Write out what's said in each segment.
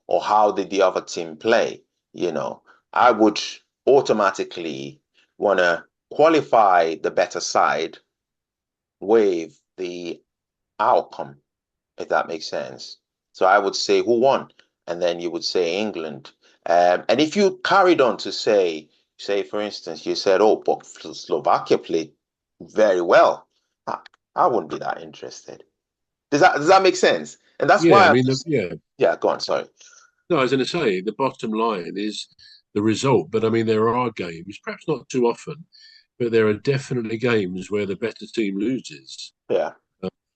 or how did the other team play, I would automatically want to qualify the better side with the outcome, if that makes sense. So I would say who won, and then you would say England. And if you carried on to say for instance, you said, oh, but Slovakia played very well, I, I wouldn't be that interested. Does that make sense? And that's Yeah, why I I mean, just, yeah. yeah, go on, sorry. No, I was going to say the bottom line is the result. But I mean, there are games, perhaps not too often, but there are definitely games where the better team loses, Yeah,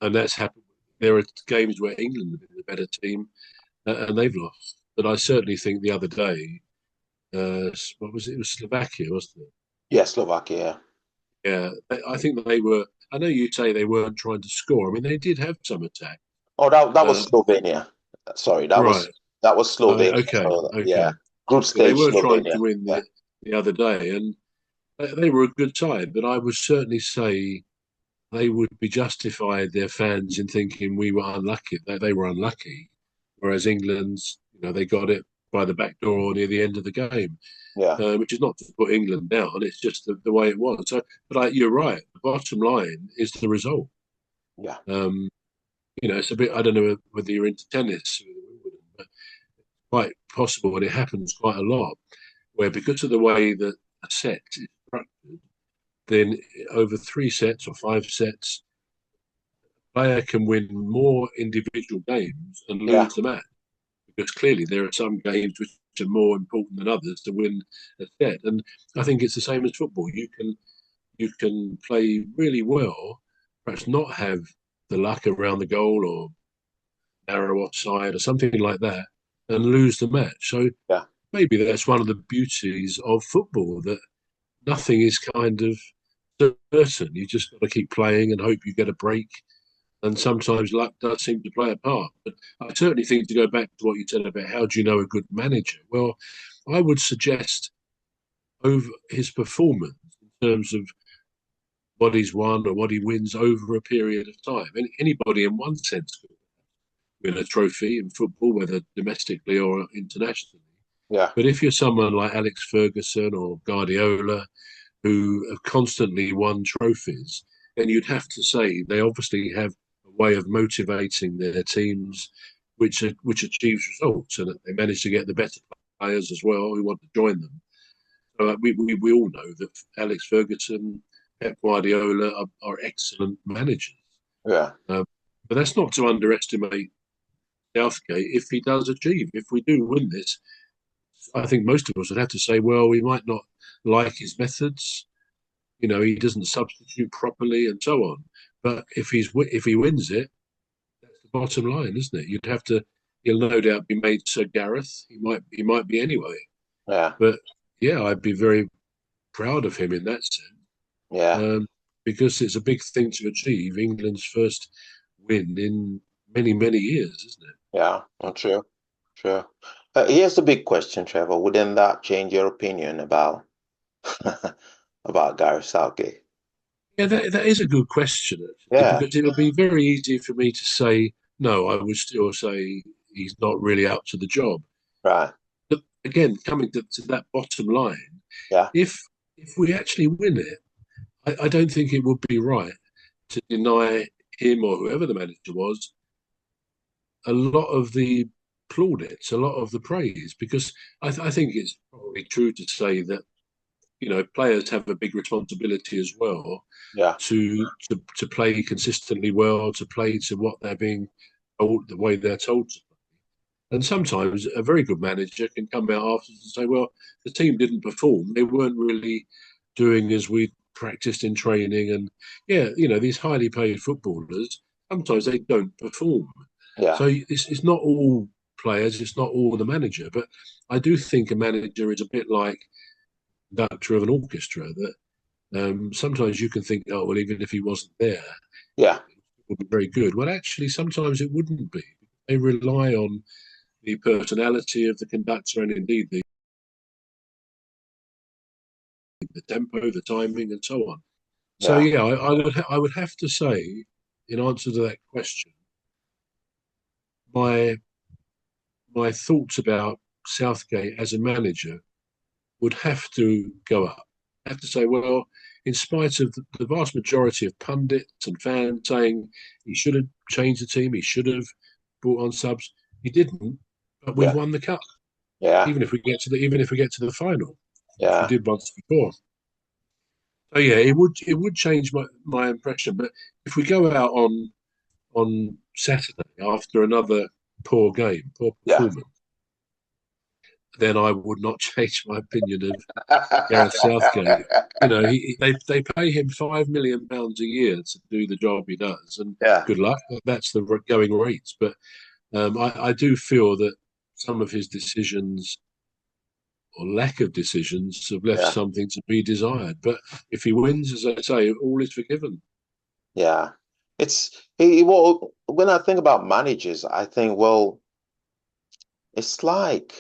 and that's happened. There are games where England have been the better team, and they've lost. But I certainly think the other day, what was it? It was Slovakia, wasn't it? yeah, Slovakia. Yeah, I think they were. I know you say they weren't trying to score. I mean, they did have some attack. Oh, that was Uh, Slovenia. Sorry, right. that was Slovenia. Okay. So yeah, Okay. group But they stage were trying Slovenia. to win Yeah, the other day, and they were a good side. But I would certainly say they would be justified, their fans, in thinking we were unlucky. They were unlucky, whereas England's, they got it by the back door near the end of the game, yeah, which is not to put England down. It's just the way it was. So, but you're right. The bottom line is the result. yeah, Um, it's a bit. I don't know whether you're into tennis, but quite possible, and it happens quite a lot, where because of the way that a set is structured, then over 3 sets or 5 sets, player can win more individual games and yeah, lose the match because clearly there are some games which are more important than others to win a set. And I think it's the same as football. You can play really well, perhaps not have the luck around the goal or narrow offside or something like that, and lose the match. So yeah, maybe that's one of the beauties of football, that nothing is kind of certain. You just got to keep playing and hope you get a break. And sometimes luck does seem to play a part. But I certainly think, to go back to what you said about how do you know a good manager? Well, I would suggest over his performance in terms of what he's won or what he wins over a period of time. Anybody, in one sense, could win a trophy in football, whether domestically or internationally. yeah, But if you're someone like Alex Ferguson or Guardiola, who have constantly won trophies, then you'd have to say they obviously have a way of motivating their teams, which achieves results, and they manage to get the better players as well who want to join them. So we all know that Alex Ferguson, Pep Guardiola are excellent managers. yeah, Um, but that's not to underestimate Southgate if he does achieve. If we do win this, I think most of us would have to say, well, we might not like his methods. He doesn't substitute properly and so on. But if he wins it, that's the bottom line, isn't it? He'll no doubt be made Sir Gareth. He might be anyway. yeah, But yeah, I'd be very proud of him in that sense, yeah, um, because it's a big thing to achieve. England's first win in many, many years, isn't it? yeah. Oh, true, true. Here's the big question, Trevor. Wouldn't that change your opinion about about Gareth Southgate? Yeah, that is a good question, actually, Yeah, because it would be very easy for me to say no. I would still say he's not really up to the job. right. But again, coming to that bottom line, Yeah, if if we actually win it, I don't think it would be right to deny him or whoever the manager was a lot of the plaudits, a lot of the praise, because I think it's probably true to say that players have a big responsibility as well yeah, to play consistently well, to play to what they're being told, the way they're told to. And sometimes a very good manager can come out afterwards and say, well, the team didn't perform. They weren't really doing as we practiced in training. And yeah, these highly paid footballers, sometimes they don't perform. yeah, So it's not all players, it's not all the manager. But I do think a manager is a bit like conductor of an orchestra, that sometimes you can think, oh, well, even if he wasn't there, yeah, it would be very good. Well, actually, sometimes it wouldn't be. They rely on the personality of the conductor and indeed the tempo, the timing, and so on. So yeah, yeah, I would have to say, in answer to that question, my my thoughts about Southgate as a manager would have to go up. I have to say, well, in spite of the vast majority of pundits and fans saying he should have changed the team, he should have brought on subs, he didn't. But we've Yeah. won the cup, Yeah. even if we get to the final, which we Yeah. did once before. So yeah, it would change my impression. But if we go out on Saturday after another poor game, poor Yeah. performance, then I would not change my opinion of Gareth Southgate. You know, they pay him £5 million a year to do the job he does, and Yeah. good luck. That's the going rates. But I do feel that some of his decisions or lack of decisions have left Yeah. something to be desired. But if he wins, as I say, all is forgiven. Yeah. Well, when I think about managers, I think, well, it's like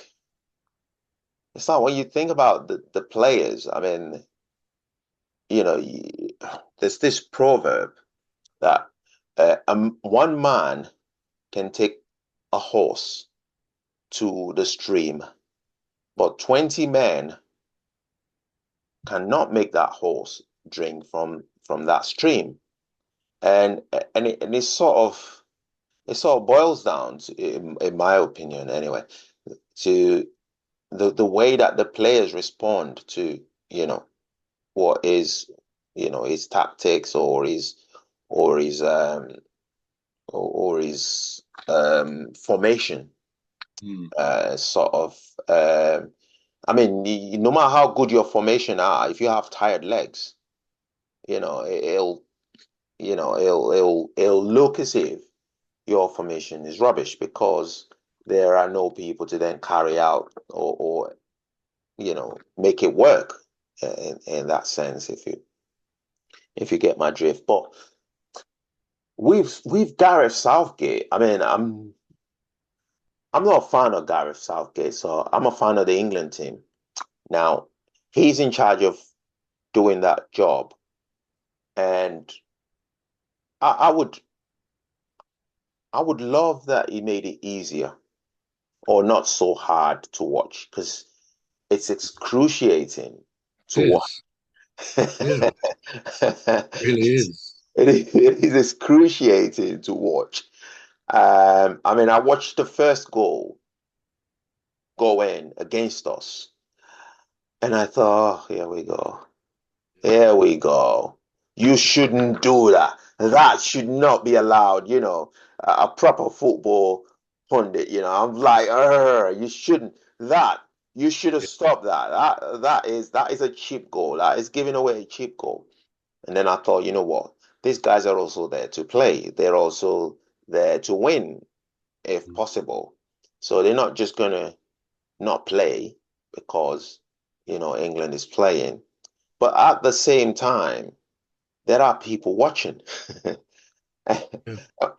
it's like when you think about the players, I mean, there's this proverb that one man can take a horse to the stream, but 20 men cannot make that horse drink from that stream. And it sort of boils down to, in my opinion anyway, to the way that the players respond to, what is, his tactics or his formation, Mm. sort of. I mean, no matter how good your formation are, if you have tired legs, you know, it'll, it'll look as if your formation is rubbish because there are no people to then carry out or make it work in that sense, if you get my drift. But we've Gareth Southgate. I mean, I'm not a fan of Gareth Southgate, so I'm a fan of the England team. Now, he's in charge of doing that job, and I would love that he made it easier or not so hard to watch because it's excruciating to It watch. is. Yeah, it really is. It is excruciating to watch. I mean, I watched the first goal go in against us, and I thought, oh, here we go. Here we go. You shouldn't do that. That should not be allowed. A proper football pundit. I'm like, you shouldn't. That you should have stopped that. That is a cheap goal. That is giving away a cheap goal. And then I thought, you know what? These guys are also there to play. They're also there to win, if possible. So they're not just gonna not play because England is playing. But at the same time, there are people watching. Yeah.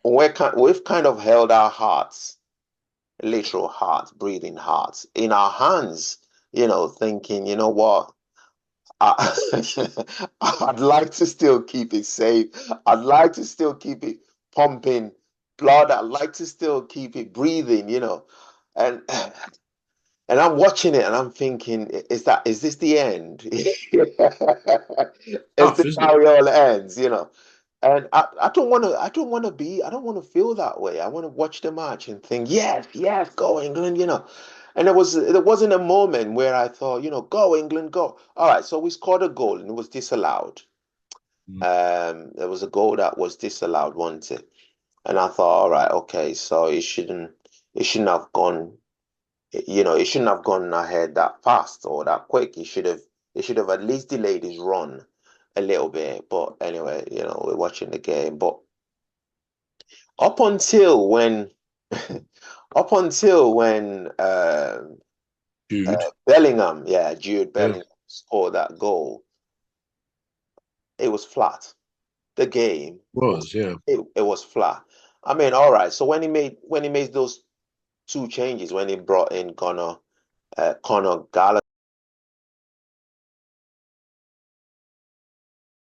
We've kind of held our hearts, literal hearts, breathing hearts, in our hands, thinking, you know what? I, I'd like to still keep it safe. I'd like to still keep it pumping blood. I'd like to still keep it breathing. And and I'm watching it and I'm thinking, is this the end? Is Tough, this isn't how it? it all ends? And I don't want to feel that way. I want to watch the match and think, yes, yes, go England. And there wasn't a moment where I thought, go England, go. All right, so we scored a goal and it was disallowed. Mm. There was a goal that was disallowed, wasn't it? And I thought, all right, okay, so it shouldn't have gone ahead that fast or that quick. He should have at least delayed his run a little bit. But anyway, we're watching the game. But up until when up until when Jude. Bellingham, yeah, Jude Yeah, Bellingham scored that goal, it was flat. The game was was, yeah. it was flat. I mean, all right. So when he made those two changes, when he brought in Connor Gallagher.